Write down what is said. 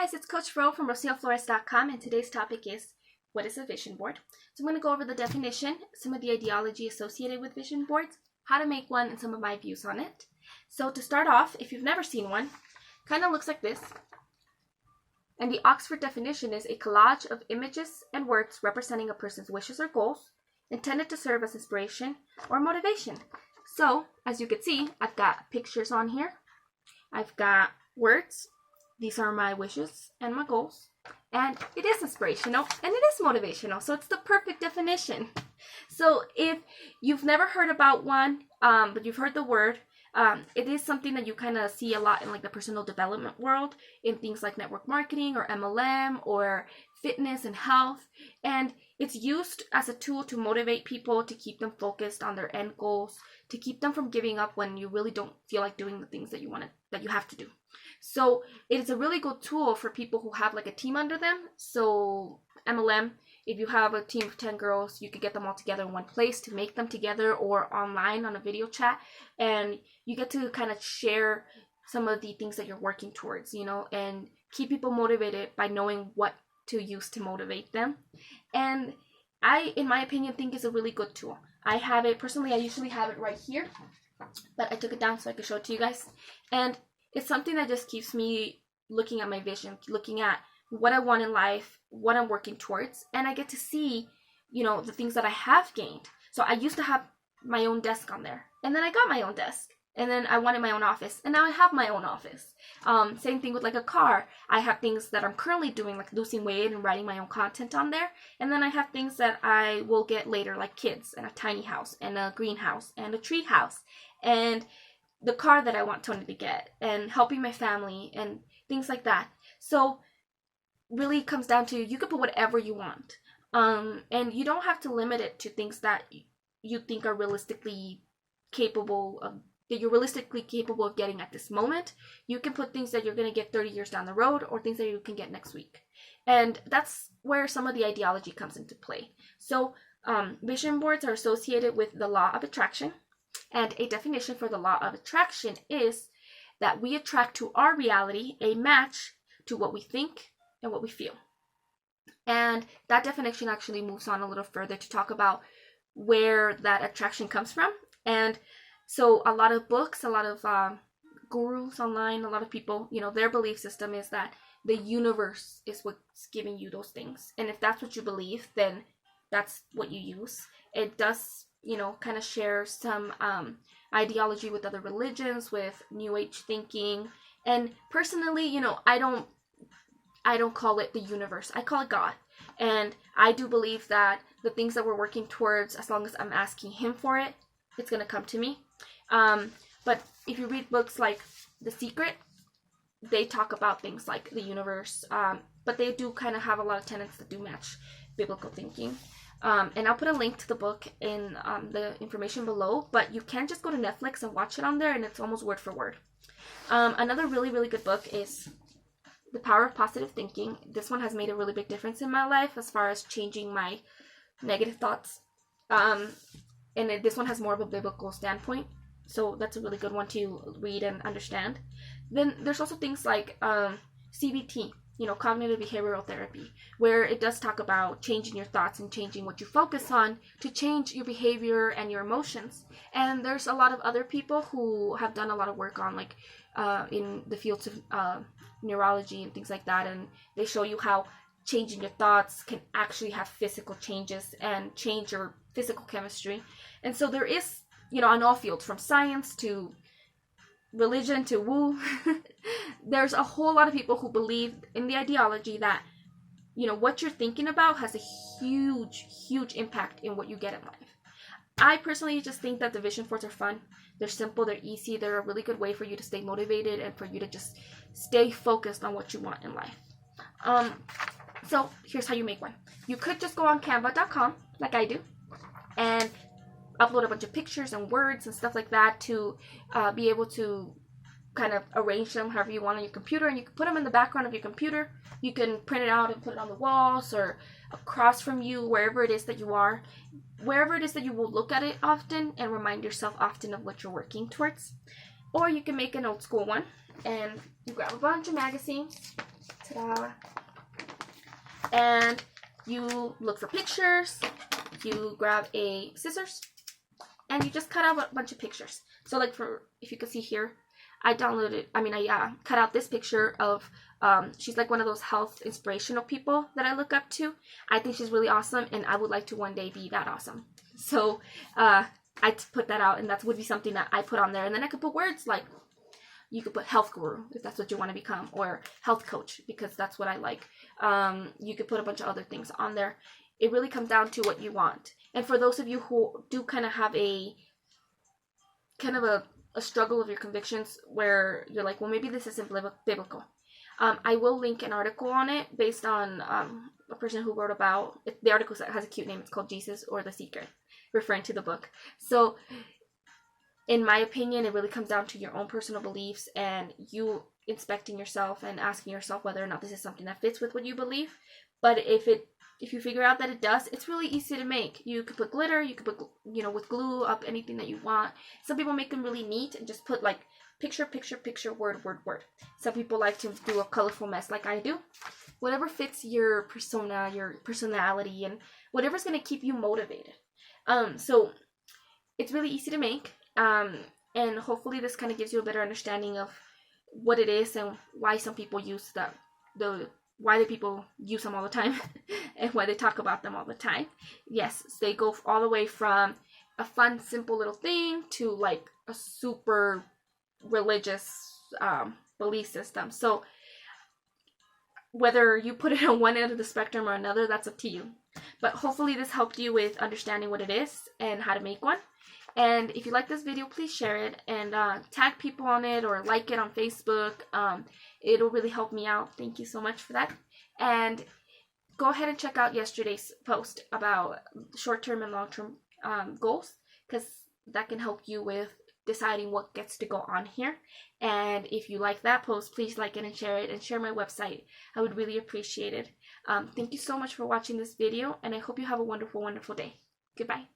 guys, it's Coach Ro from RosieFlores.com, and today's topic is, what is a vision board? So I'm going to go over the definition, some of the ideology associated with vision boards, how to make one, and some of my views on it. So to start off, if you've never seen one, kind of looks like this. And the Oxford definition is a collage of images and words representing a person's wishes or goals, intended to serve as inspiration or motivation. So, as you can see, I've got pictures on here. I've got words. These are my wishes and my goals. And it is inspirational and it is motivational. So it's the perfect definition. So if you've never heard about one, but you've heard the word, it is something that you kind of see a lot in like the personal development world, in things like network marketing or MLM or fitness and health. And it's used as a tool to motivate people, to keep them focused on their end goals, to keep them from giving up when you really don't feel like doing the things that you have to do. So it is a really good tool for people who have like a team under them. So MLM, if you have a team of 10 girls, you could get them all together in one place to make them together, or online on a video chat, and you get to kind of share some of the things that you're working towards, and keep people motivated by knowing what to use to motivate them. And I, in my opinion, think it's a really good tool. I have it personally. I usually have it right here, but I took it down so I could show it to you guys. And it's something that just keeps me looking at my vision, looking at what I want in life, what I'm working towards, and I get to see, the things that I have gained. So I used to have my own desk on there, and then I got my own desk, and then I wanted my own office, and now I have my own office. Same thing with like a car. I have things that I'm currently doing, like losing weight and writing my own content on there, and then I have things that I will get later, like kids, and a tiny house, and a greenhouse, and a tree house, and the car that I want Tony to get, and helping my family, and things like that. So really comes down to, you can put whatever you want, and you don't have to limit it to things that you think are realistically capable of, that you're realistically capable of getting at this moment. You can put things that you're going to get 30 years down the road, or things that you can get next week. And that's where some of the ideology comes into play. So vision boards are associated with the law of attraction, and a definition for the law of attraction is that we attract to our reality a match to what we think and what we feel. And that definition actually moves on a little further to talk about where that attraction comes from. And so a lot of books, a lot of gurus online, a lot of people, their belief system is that the universe is what's giving you those things. And if that's what you believe, then that's what you use. It does, kind of share some ideology with other religions, with New Age thinking. And personally, I don't call it the universe. I call it God. And I do believe that the things that we're working towards, as long as I'm asking Him for it, it's going to come to me. But if you read books like The Secret, they talk about things like the universe. But they do kind of have a lot of tenets that do match biblical thinking. And I'll put a link to the book in the information below. But you can just go to Netflix and watch it on there, and it's almost word for word. Another really, really good book is The Power of Positive Thinking. This one has made a really big difference in my life as far as changing my negative thoughts. And this one has more of a biblical standpoint. So that's a really good one to read and understand. Then there's also things like CBT, cognitive behavioral therapy, where it does talk about changing your thoughts and changing what you focus on to change your behavior and your emotions. And there's a lot of other people who have done a lot of work on like in the fields of neurology and things like that, and they show you how changing your thoughts can actually have physical changes and change your physical chemistry. And so there is, on all fields, from science to religion to woo, there's a whole lot of people who believe in the ideology that, what you're thinking about has a huge, huge impact in what you get in life. I personally just think that the vision boards are fun. They're simple, they're easy, they're a really good way for you to stay motivated and for you to just stay focused on what you want in life. So here's how you make one. You could just go on canva.com like I do and upload a bunch of pictures and words and stuff like that to be able to kind of arrange them however you want on your computer, and you can put them in the background of your computer. You can print it out and put it on the walls or across from you, wherever it is that you are, wherever it is that you will look at it often and remind yourself often of what you're working towards. Or you can make an old school one and you grab a bunch of magazines Ta-da. And you look for pictures, you grab a scissors, and you just cut out a bunch of pictures. So like if you can see here, I cut out this picture of, she's like one of those health inspirational people that I look up to. I think she's really awesome, and I would like to one day be that awesome. So I put that out, and that would be something that I put on there. And then I could put words like, you could put health guru if that's what you want to become, or health coach because that's what I like. You could put a bunch of other things on there. It really comes down to what you want. And for those of you who do kind of have a struggle of your convictions where you're like, well, maybe this isn't biblical. I will link an article on it based on a person who wrote about it. The article has a cute name. It's called Jesus or the Secret, referring to the book. So in my opinion, it really comes down to your own personal beliefs and you inspecting yourself and asking yourself whether or not this is something that fits with what you believe. But if you figure out that it does, it's really easy to make. You could put glitter, you could put, with glue up anything that you want. Some people make them really neat and just put like picture, picture, picture, word, word, word. Some people like to do a colorful mess like I do. Whatever fits your persona, your personality, and whatever's going to keep you motivated. So it's really easy to make. And hopefully this kind of gives you a better understanding of what it is and why some people use why the people use them all the time and why they talk about them all the time. Yes, they go all the way from a fun, simple little thing to like a super religious belief system. So whether you put it on one end of the spectrum or another, that's up to you. But hopefully this helped you with understanding what it is and how to make one. And if you like this video, please share it and tag people on it or like it on Facebook. It'll really help me out. Thank you so much for that. And go ahead and check out yesterday's post about short-term and long-term goals, because that can help you with deciding what gets to go on here. And if you like that post, please like it and share my website. I would really appreciate it. Thank you so much for watching this video, and I hope you have a wonderful, wonderful day. Goodbye.